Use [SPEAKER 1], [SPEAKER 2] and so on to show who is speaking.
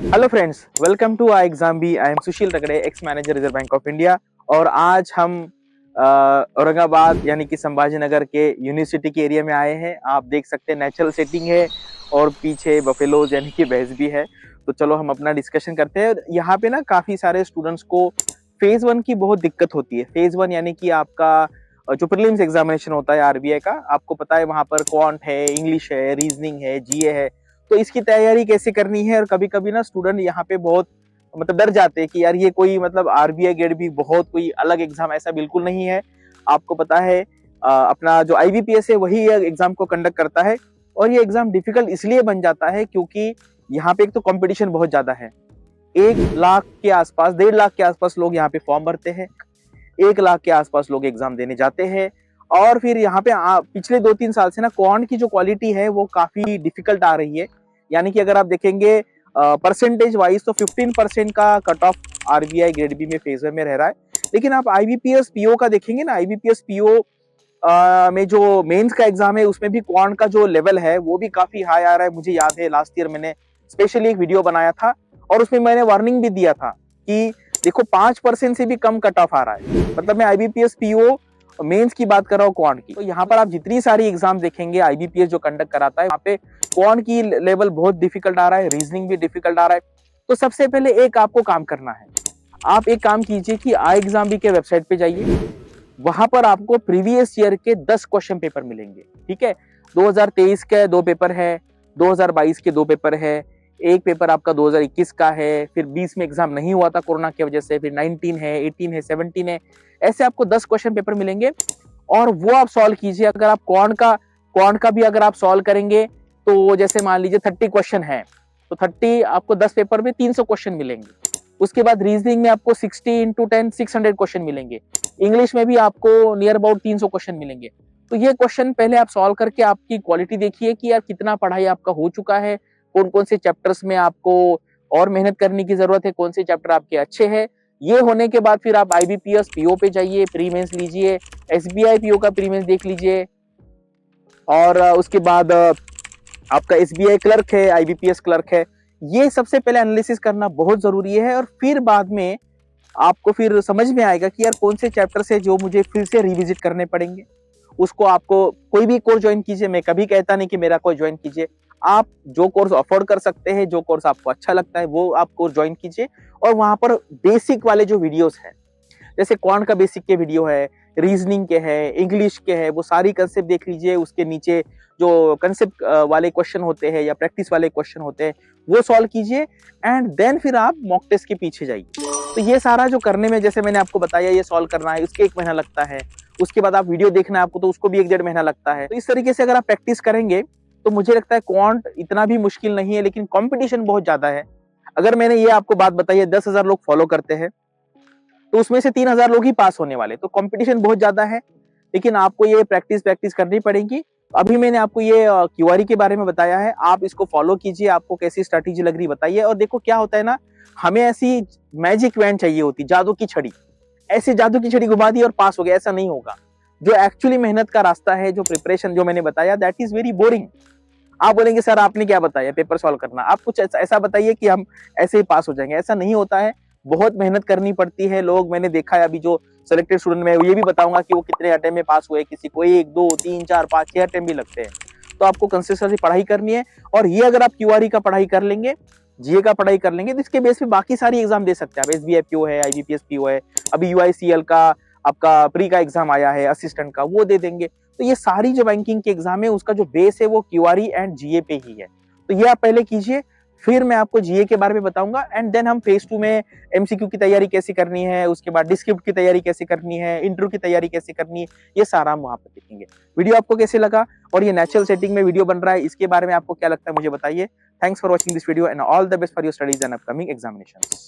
[SPEAKER 1] Hello friends, welcome to I exam B. I am Sushil Tagde, ex manager Reserve Bank of India. और आज हम औरंगाबाद यानी कि संभाजी नगर के यूनिवर्सिटी के एरिया में आए हैं। आप देख सकते हैं नेचुरल सेटिंग है और पीछे बफेलोज यानी कि भैंस भी है। तो चलो हम अपना डिस्कशन करते हैं। यहाँ पे ना काफी सारे स्टूडेंट्स को फेज वन की बहुत दिक्कत होती है। फेज वन यानी कि आपका जो प्रीलिम्स एग्जामिनेशन होता है आरबीआई का, आपको पता है वहां पर क्वांट है, इंग्लिश है, रीजनिंग है, जीए है। तो इसकी तैयारी कैसे करनी है। और कभी कभी ना स्टूडेंट यहाँ पे बहुत मतलब डर जाते हैं कि यार ये कोई मतलब आरबीआई गेट भी बहुत कोई अलग एग्जाम, ऐसा बिल्कुल नहीं है। आपको पता है अपना जो आईबीपीएस है वही ये एग्जाम को कंडक्ट करता है। और ये एग्जाम डिफिकल्ट इसलिए बन जाता है क्योंकि यहाँ पे एक तो कंपटीशन बहुत ज्यादा है। 1 लाख के आसपास, 1.5 लाख के आसपास लोग यहाँ पे फॉर्म भरते हैं। 1 लाख के आसपास लोग एग्जाम देने जाते हैं। और फिर यहाँ पे पिछले 2-3 साल से ना क्वांट की जो क्वालिटी है वो काफी डिफिकल्ट आ रही है। यानी कि अगर आप देखेंगे परसेंटेज वाइज तो 15% का cut off RBI grade B में फेजर में रह रहा है। लेकिन आप आईबीपीएस पीओ का देखेंगे ना, आईबीपीएस पीओ में जो मेंस का एग्जाम है उसमें भी क्वांट का जो लेवल है वो भी काफी हाई आ रहा है। मुझे याद है लास्ट ईयर मैंने स्पेशली एक वीडियो बनाया था और उसमें मैंने वार्निंग भी दिया था कि देखो 5% से भी कम कट ऑफ आ रहा है। मतलब मैं आईबीपीएस पीओ मेंस की बात कर रहा हूँ क्वांट की। तो यहाँ पर आप जितनी सारी एग्जाम देखेंगे आईबीपीएस जो कंडक्ट कराता है, वहाँ पे क्वांट की लेवल बहुत डिफिकल्ट आ रहा है, रीजनिंग भी डिफिकल्ट आ रहा है। तो सबसे पहले एक आपको काम करना है। आप एक काम कीजिए कि आई एग्जाम बी के वेबसाइट पे जाइए। वहां पर आपको प्रीवियस ईयर के 10 क्वेश्चन पेपर मिलेंगे। ठीक है, 2023 के 2 पेपर है, 2022 के 2 पेपर है, एक पेपर आपका 2021 का है, फिर 20 में एग्जाम नहीं हुआ था कोरोना की वजह से, फिर 19 है, 18 है, 17 है। ऐसे आपको 10 क्वेश्चन पेपर मिलेंगे और वो आप सॉल्व कीजिए। अगर आप क्वांट का भी अगर आप सॉल्व करेंगे तो जैसे मान लीजिए 30 क्वेश्चन है तो 30 आपको 10 पेपर में 300 क्वेश्चन मिलेंगे। उसके बाद रीजनिंग में आपको 60 इंटू 10 600 क्वेश्चन मिलेंगे। इंग्लिश में भी आपको नियर अबाउट 300 क्वेश्चन मिलेंगे। तो ये क्वेश्चन पहले आप सॉल्व करके आपकी क्वालिटी देखिए कि यार कितना पढ़ाई आपका हो चुका है, कौन कौन से चैप्टर्स में आपको और मेहनत करने की जरूरत है, कौन से चैप्टर आपके अच्छे हैं। ये होने के बाद फिर आप आईबीपीएस पीओ पे जाइए, प्री मेंस लीजिए, एसबीआई पीओ का प्री मेंस देख लीजिए। और उसके बाद आपका एसबीआई क्लर्क है, आईबीपीएस क्लर्क है। ये सबसे पहले एनालिसिस करना बहुत जरूरी है। और फिर बाद में आपको फिर समझ में आएगा कि यार कौन से चैप्टर से जो मुझे फिर से रिविजिट करने पड़ेंगे। उसको आपको कोई भी कोर्स ज्वाइन कीजिए। मैं कभी कहता नहीं कि मेरा कोई ज्वाइन कीजिए। आप जो कोर्स अफोर्ड कर सकते हैं, जो कोर्स आपको अच्छा लगता है वो आप कोर्स ज्वाइन कीजिए। और वहां पर बेसिक वाले जो वीडियोस हैं, जैसे क्वांट का बेसिक के वीडियो है, रीजनिंग के है, इंग्लिश के है, वो सारी कंसेप्ट देख लीजिए। उसके नीचे जो कंसेप्ट वाले क्वेश्चन होते हैं या प्रैक्टिस वाले क्वेश्चन होते हैं वो सॉल्व कीजिए। एंड देन फिर आप मॉक टेस्ट के पीछे जाइए। तो ये सारा जो करने में, जैसे मैंने आपको बताया, ये सॉल्व करना है उसके 1 महीना लगता है। उसके बाद आप वीडियो देखना है आपको तो उसको भी 1-1.5 महीना लगता है। तो इस तरीके से अगर आप प्रैक्टिस करेंगे तो मुझे लगता है क्वांट इतना भी मुश्किल नहीं है। लेकिन कॉम्पिटिशन बहुत ज्यादा है। अगर मैंने ये आपको बात बताई है 10,000 लोग फॉलो करते हैं तो उसमें से 3,000 लोग ही पास होने वाले। तो कंपटीशन बहुत ज्यादा है। लेकिन आपको ये प्रैक्टिस करनी पड़ेगी। अभी मैंने आपको ये क्यूआरई के बारे में बताया है, आप इसको फॉलो कीजिए। आपको कैसी स्ट्रैटेजी लग रही बताइए। और देखो क्या होता है ना, हमें ऐसी मैजिक वैन चाहिए होती, जादू की छड़ी। ऐसी जादू की छड़ी घुमा दी और पास हो गया, ऐसा नहीं होगा। जो एक्चुअली मेहनत का रास्ता है, जो प्रिपरेशन जो मैंने बताया, दैट इज वेरी बोरिंग। आप बोलेंगे सर आपने क्या बताया, पेपर सॉल्व करना। आप कुछ ऐसा बताइए कि हम ऐसे ही पास हो जाएंगे। ऐसा नहीं होता है, बहुत मेहनत करनी पड़ती है। लोग मैंने देखा है अभी जो सिलेक्टेड स्टूडेंट में, ये भी बताऊंगा कि वो कितने अटेम्प्ट में पास हुए। किसी को 1, 2, 3, 4, 5, 6 अटेम्प्ट भी लगते हैं। तो आपको कंसिस्टेंसी पढ़ाई करनी है। और ये अगर आप क्यूआरई का पढ़ाई कर लेंगे, जीए का पढ़ाई कर लेंगे, तो इसके बेस पे बाकी सारी एग्जाम दे सकते हैं आप। एसबीआई पीओ है, आईबीपीएस पीओ है, अभी यूआईसीएल का आपका प्री का एग्जाम आया है, असिस्टेंट का, वो दे देंगे। तो ये सारी जो बैंकिंग के एग्जाम है उसका जो बेस है वो क्यूआरई एंड जीए पे ही है। तो ये आप पहले कीजिए, फिर मैं आपको जीए के बारे में बताऊंगा। एंड देन हम फेज 2 में एमसीक्यू की तैयारी कैसे करनी है, उसके बाद डिस्क्रिप्ट की तैयारी कैसे करनी है, इंटरव्यू की तैयारी कैसे करनी है, ये सारा हम वहां पर देखेंगे। वीडियो आपको कैसे लगा और ये नेचुरल सेटिंग में वीडियो बन रहा है, इसके बारे में आपको क्या लगता है मुझे बताइए। Thanks for watching this video and all the best for your studies and upcoming examinations.